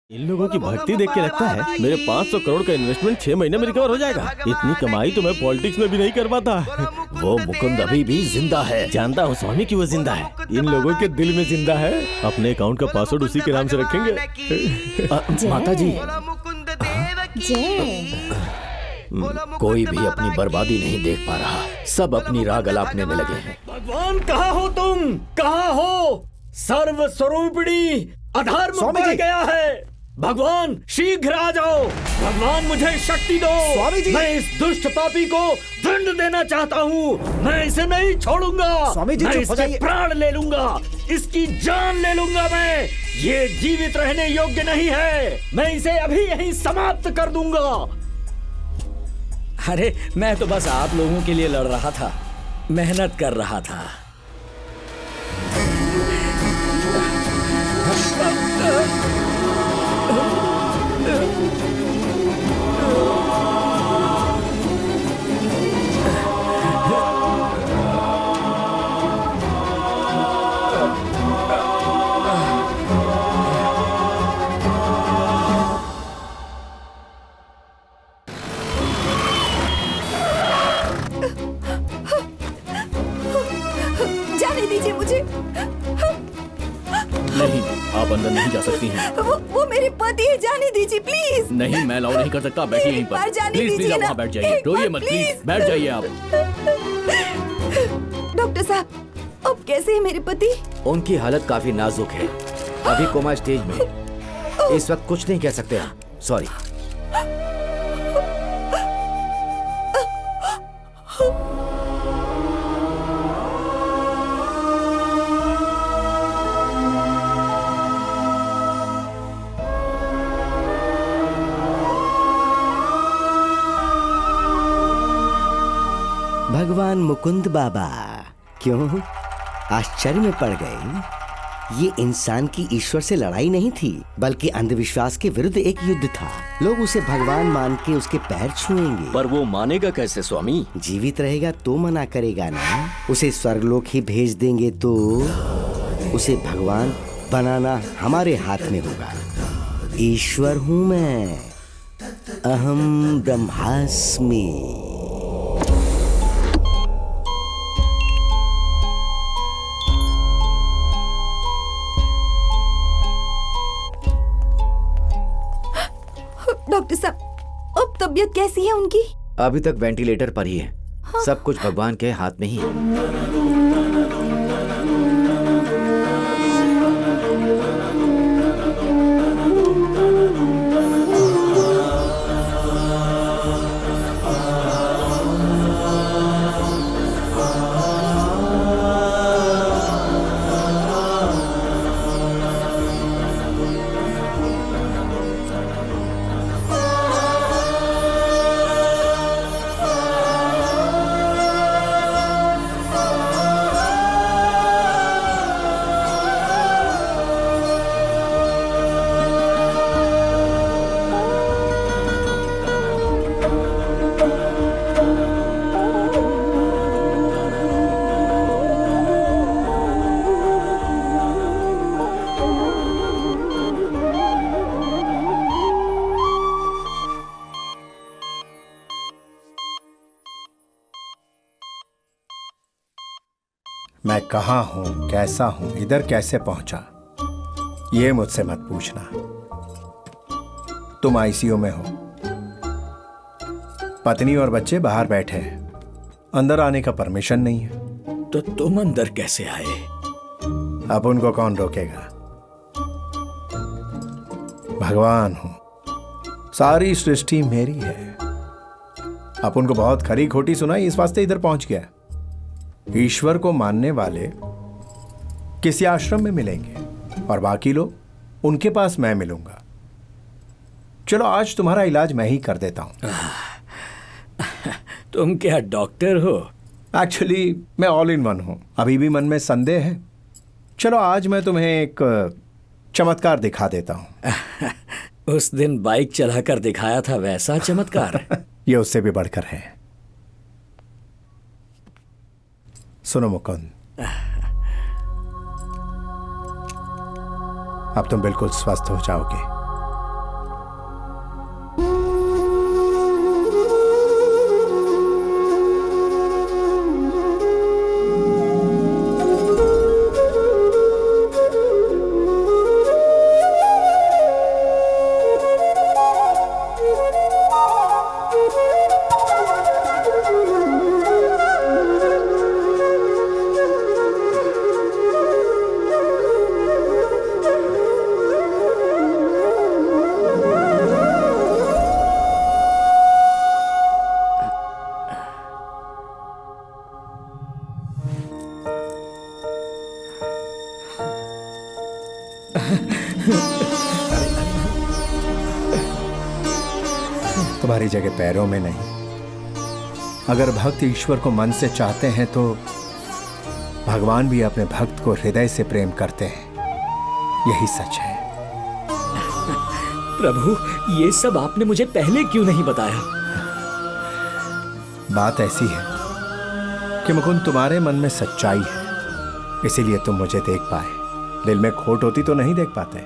इन लोगों की भक्ति देख के लगता है मेरे 500 करोड़ का इन्वेस्टमेंट 6 महीने में रिकवर हो जाएगा। इतनी कमाई तो मैं पॉलिटिक्स में भी नहीं कर पाता। वो मुकुंद अभी भी जिंदा है। जानता हूँ स्वामी कि वो जिंदा है। इन लोगों के दिल में जिंदा है। अपने अकाउंट का पासवर्ड उसी के नाम से रखेंगे। माता जी, कोई भी अपनी बर्बादी नहीं देख पा रहा। सब अपनी राग अलापने में लगे हैं। भगवान कहाँ हो तुम? कहाँ हो? सर्व स्वरूपिणी अधर्म बढ़ गया है। भगवान शीघ्र आ जाओ। भगवान मुझे शक्ति दो। स्वामी जी, मैं इस दुष्ट पापी को दंड देना चाहता हूँ। मैं इसे नहीं छोड़ूंगा। स्वामी जी, मैं चुप हो इसके जाइए। प्राण ले लूंगा। इसकी जान ले लूंगा। मैं ये जीवित रहने योग्य नहीं है। मैं इसे अभी यहीं समाप्त कर दूंगा। अरे मैं तो बस आप लोगों के लिए लड़ रहा था, मेहनत कर रहा था। जाने दीजिए मुझे। नहीं, आप अंदर नहीं जा सकती हैं। वो मेरे पति है, जाने दीजिए प्लीज। नहीं, मैं अलाउ नहीं कर सकता। बैठिए यहीं एक बार पर। जाने प्लीज दीजिए आप ना। वहाँ बैठ जाइए। एक रोइए बार मत, प्लीज। प्लीज बैठ जाइए आप। डॉक्टर साहब, अब कैसे है मेरे पति? उनकी हालत काफी नाजुक है। अभी कोमा स्टेज में। इस वक्त कुछ नहीं कह सकते हम। सॉरी। भगवान मुकुंद बाबा, क्यों आश्चर्य में पड़ गए? ये इंसान की ईश्वर से लड़ाई नहीं थी, बल्कि अंधविश्वास के विरुद्ध एक युद्ध था। लोग उसे भगवान मान के उसके पैर छुएंगे। पर वो मानेगा कैसे स्वामी? जीवित रहेगा तो मना करेगा ना। उसे स्वर्गलोक ही भेज देंगे तो उसे भगवान बनाना हमारे हाथ में होगा। ईश्वर हूँ मैं, अहम ब्रह्मास्मि। डॉक्टर साहब, अब तबीयत कैसी है उनकी? अभी तक वेंटिलेटर पर ही है। सब कुछ भगवान के हाथ में ही है। मैं कहाँ हूँ, कैसा हूँ, इधर कैसे पहुंचा, ये मुझसे मत पूछना। तुम आईसीयू में हो, पत्नी और बच्चे बाहर बैठे हैं, अंदर आने का परमिशन नहीं है। तो तुम अंदर कैसे आए? अब उनको कौन रोकेगा? भगवान हूं, सारी सृष्टि मेरी है। अब उनको बहुत खरी खोटी सुनाई, इस वास्ते इधर पहुंच गया। ईश्वर को मानने वाले किसी आश्रम में मिलेंगे और बाकी लोग उनके पास मैं मिलूंगा। चलो आज तुम्हारा इलाज मैं ही कर देता हूं। तुम क्या डॉक्टर हो? एक्चुअली मैं ऑल इन वन हूं। अभी भी मन में संदेह है? चलो आज मैं तुम्हें एक चमत्कार दिखा देता हूं। उस दिन बाइक चलाकर दिखाया था वैसा चमत्कार? ये उससे भी बढ़कर है। सुनो मुकुंद, अब तुम बिल्कुल स्वस्थ हो जाओगे। तुम्हारी जगह पैरों में नहीं। अगर भक्त ईश्वर को मन से चाहते हैं तो भगवान भी अपने भक्त को हृदय से प्रेम करते हैं। यही सच है। प्रभु, ये सब आपने मुझे पहले क्यों नहीं बताया? बात ऐसी है कि मुकुंद, तुम्हारे मन में सच्चाई है, इसीलिए तुम मुझे देख पाए। दिल में खोट होती तो नहीं देख पाते।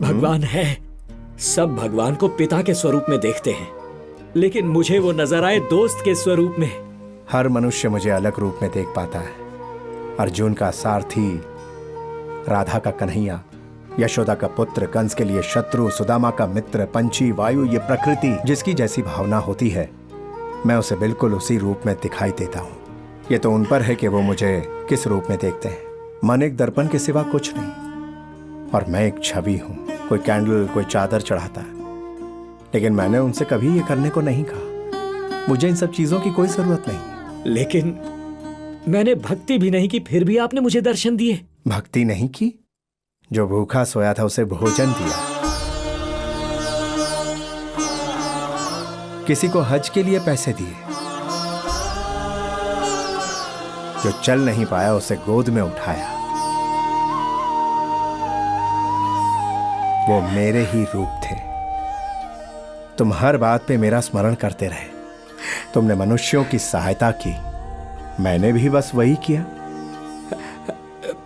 भगवान है, सब भगवान को पिता के स्वरूप में देखते हैं, लेकिन मुझे वो नजर आए दोस्त के स्वरूप में। हर मनुष्य मुझे अलग रूप में देख पाता है। अर्जुन का सारथी, राधा का कन्हैया, यशोदा का पुत्र, कंस के लिए शत्रु, सुदामा का मित्र, पंछी, वायु, ये प्रकृति जिसकी जैसी भावना होती है, मैं उसे बिल्कुल उसी रूप में दिखाई देता हूँ। ये तो उन पर है कि वो मुझे किस रूप में देखते हैं। मन एक दर्पण के सिवा कुछ नहीं, और मैं एक छवि हूँ। कोई कैंडल, कोई चादर चढ़ाता है, लेकिन मैंने उनसे कभी ये करने को नहीं कहा। मुझे इन सब चीजों की कोई जरूरत नहीं। लेकिन मैंने भक्ति भी नहीं की, फिर भी आपने मुझे दर्शन दिए। भक्ति नहीं की? जो भूखा सोया था उसे भोजन दिया। किसी को हज के लिए पैसे दिए। जो चल नहीं पाया उसे गोद में उठाया। वो मेरे ही रूप थे। तुम हर बात पे मेरा स्मरण करते रहे। तुमने मनुष्यों की सहायता की, मैंने भी बस वही किया।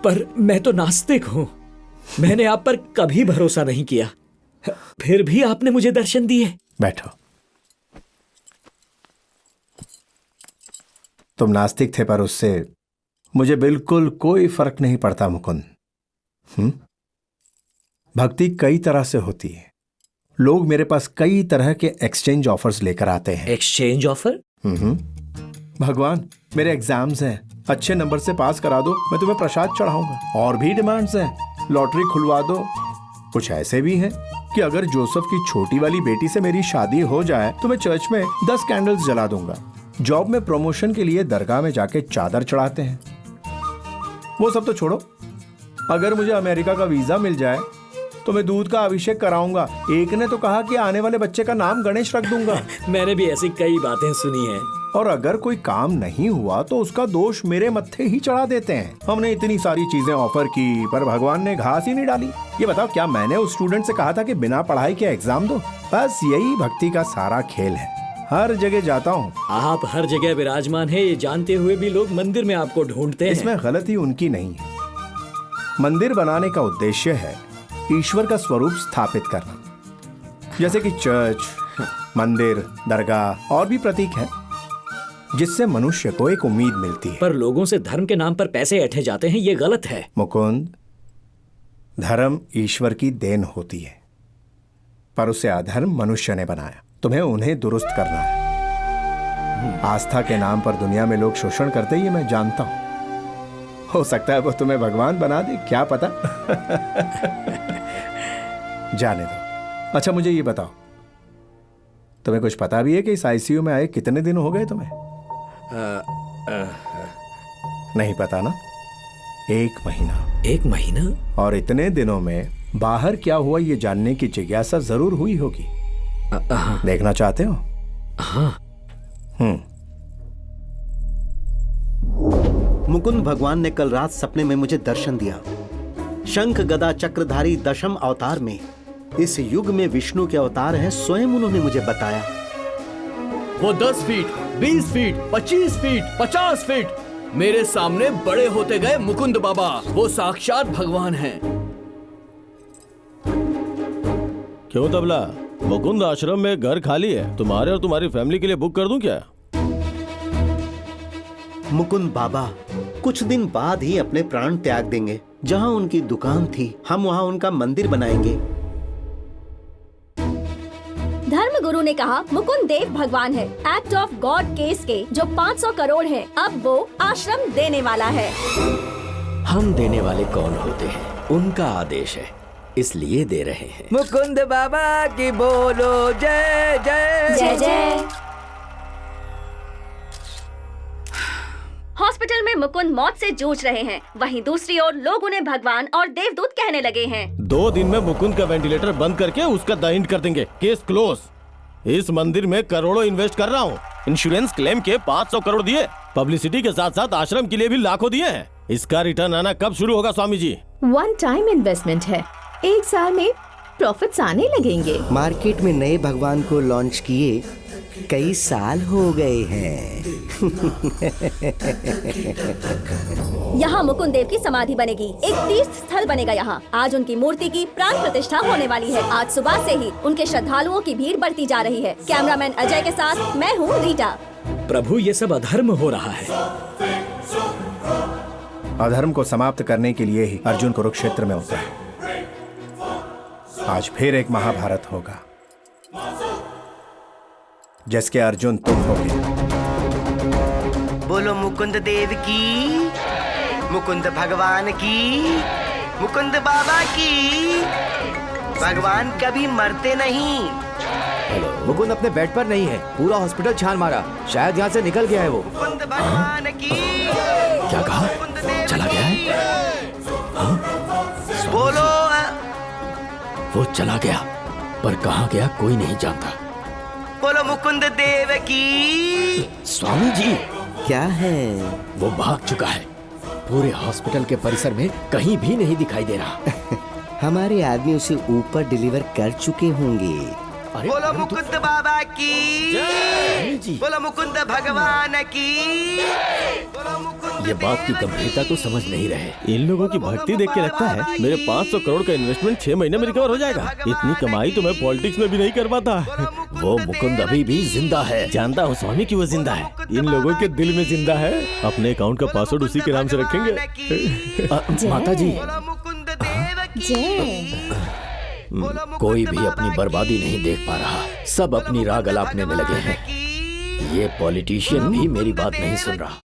पर मैं तो नास्तिक हूं, मैंने आप पर कभी भरोसा नहीं किया, फिर भी आपने मुझे दर्शन दिए। बैठो। तुम नास्तिक थे, पर उससे मुझे बिल्कुल कोई फर्क नहीं पड़ता मुकुंद। भक्ति कई तरह से होती है। लोग मेरे पास कई तरह के एक्सचेंज ऑफर्स लेकर आते हैं। Exchange offer? भगवान, मेरे एग्जाम्स हैं, अच्छे नंबर से पास करा दो, मैं तुम्हें प्रसाद चढ़ाऊंगा। और भी डिमांड्स हैं, लॉटरी खुलवा दो। कुछ ऐसे भी हैं कि अगर जोसेफ की छोटी वाली बेटी से मेरी शादी हो जाए तो मैं चर्च में 10 कैंडल्स जला दूंगा। जॉब में प्रमोशन के लिए दरगाह में जाके चादर चढ़ाते हैं। वो सब तो छोड़ो, अगर मुझे अमेरिका का वीजा मिल जाए तो मैं दूध का अभिषेक कराऊंगा। एक ने तो कहा कि आने वाले बच्चे का नाम गणेश रख दूंगा। मैंने भी ऐसी कई बातें सुनी हैं। और अगर कोई काम नहीं हुआ तो उसका दोष मेरे मत्थे ही चढ़ा देते हैं। हमने इतनी सारी चीजें ऑफर की, पर भगवान ने घास ही नहीं डाली। ये बताओ, क्या मैंने उस स्टूडेंट से कहा था कि बिना पढ़ाई के एग्जाम दो? बस यही भक्ति का सारा खेल है। हर जगह जाता हूँ। आप हर जगह विराजमान है, ये जानते हुए भी लोग मंदिर में आपको ढूंढते हैं। इसमें गलती उनकी नहीं है। मंदिर बनाने का उद्देश्य है ईश्वर का स्वरूप स्थापित करना। जैसे कि चर्च, मंदिर, दरगाह और भी प्रतीक है, जिससे मनुष्य को एक उम्मीद मिलती है। पर लोगों से धर्म के नाम पर पैसे ऐंठे जाते हैं, ये गलत है। मुकुंद, धर्म ईश्वर की देन होती है, पर उसे अधर्म मनुष्य ने बनाया। तुम्हें उन्हें दुरुस्त करना है। आस्था के नाम पर दुनिया में लोग शोषण करते, ये मैं जानता हूं। हो सकता है वो तुम्हें भगवान बना दे, क्या पता। जाने दो। अच्छा, मुझे ये बताओ, तुम्हें कुछ पता भी है कि इस आईसीयू में आए कितने दिन हो गए तुम्हें? नहीं पता ना? 1 महीना। 1 महीना? और इतने दिनों में बाहर क्या हुआ ये जानने की जिज्ञासा जरूर हुई होगी। देखना चाहते हो? हाँ। मुकुंद, भगवान ने कल रात सपने में मुझे दर्शन दिया। शंख गदा चक्रधारी दशम अवतार में इस युग में विष्णु के अवतार हैं, स्वयं उन्होंने मुझे बताया। वो 10 फीट, 20 फीट, 25 फीट, 50 फीट मेरे सामने बड़े होते गए मुकुंद बाबा। वो साक्षात भगवान हैं। क्यों तबला, मुकुंद आश्रम में घर खाली है, तुम्हारे और तुम्हारी फैमिली के लिए बुक कर दूं क्या? मुकुंद बाबा कुछ दिन बाद ही अपने प्राण त्याग देंगे। जहां उनकी दुकान थी, हम वहां उनका मंदिर बनाएंगे। धर्मगुरु ने कहा मुकुंद देव भगवान है। एक्ट ऑफ गॉड केस के जो 500 करोड़ है, अब वो आश्रम देने वाला है। हम देने वाले कौन होते हैं? उनका आदेश है, इसलिए दे रहे हैं। मुकुंद बाबा की बोलो जय जय जय जय। हॉस्पिटल में मुकुंद मौत से जूझ रहे हैं, वहीं दूसरी ओर लोग उन्हें भगवान और देवदूत कहने लगे हैं। 2 दिन में मुकुंद का वेंटिलेटर बंद करके उसका द एंड कर देंगे। Case close. इस मंदिर में करोड़ों इन्वेस्ट कर रहा हूँ। इंश्योरेंस क्लेम के 500 करोड़ दिए, पब्लिसिटी के साथ साथ आश्रम के लिए भी लाखों दिए हैं। इसका रिटर्न आना कब शुरू होगा स्वामी जी? 1 टाइम इन्वेस्टमेंट है, 1 साल में प्रॉफिट्स आने लगेंगे। मार्केट में नए भगवान को लॉन्च किए कई साल हो गए हैं। यहाँ मुकुंद देव की समाधि बनेगी, एक तीर्थ स्थल बनेगा यहाँ। आज उनकी मूर्ति की प्राण प्रतिष्ठा होने वाली है। आज सुबह से ही उनके श्रद्धालुओं की भीड़ बढ़ती जा रही है। कैमरामैन अजय के साथ मैं हूँ रीटा। प्रभु, ये सब अधर्म हो रहा है। अधर्म को समाप्त करने के लिए ही अर्जुन कुरुक्षेत्र में उतरा। आज फिर एक महाभारत होगा जिसके अर्जुन तुम होगे। बोलो मुकुंद देव की, मुकुंद भगवान की, मुकुंद बाबा की। भगवान कभी मरते नहीं। मुकुंद अपने बेड पर नहीं है, पूरा हॉस्पिटल छान मारा, शायद यहाँ से निकल गया है वो। मुकुंद भगवान की। क्या कहा? चला गया है? बोलो वो चला गया, पर कहाँ गया कोई नहीं जानता। बोलो मुकुंद देव की। स्वामी जी, क्या है? वो भाग चुका है। पूरे हॉस्पिटल के परिसर में कहीं भी नहीं दिखाई दे रहा। हमारे आदमी उसे ऊपर डिलीवर कर चुके होंगे। बोलो मुकुंद बाबा की। बोलो मुकुंद भगवान की। बोलो मुकुंद। ये बात की गंभीरता को समझ नहीं रहे। इन लोगों की भक्ति देख के लगता है मेरे 500 करोड़ का इन्वेस्टमेंट 6 महीने में रिकवर हो जाएगा। इतनी कमाई तो मैं पॉलिटिक्स में भी नहीं कर पाता। वो मुकुंद अभी भी जिंदा है। जानता हूँ स्वामी कि वो जिंदा है। इन लोगों के दिल में जिंदा है। अपने अकाउंट का पासवर्ड उसी के नाम से रखेंगे। माता जी, जय। कोई भी अपनी बर्बादी नहीं देख पा रहा, सब अपनी राग अलापने में लगे हैं। ये पॉलिटिशियन भी मेरी बात नहीं सुन रहा।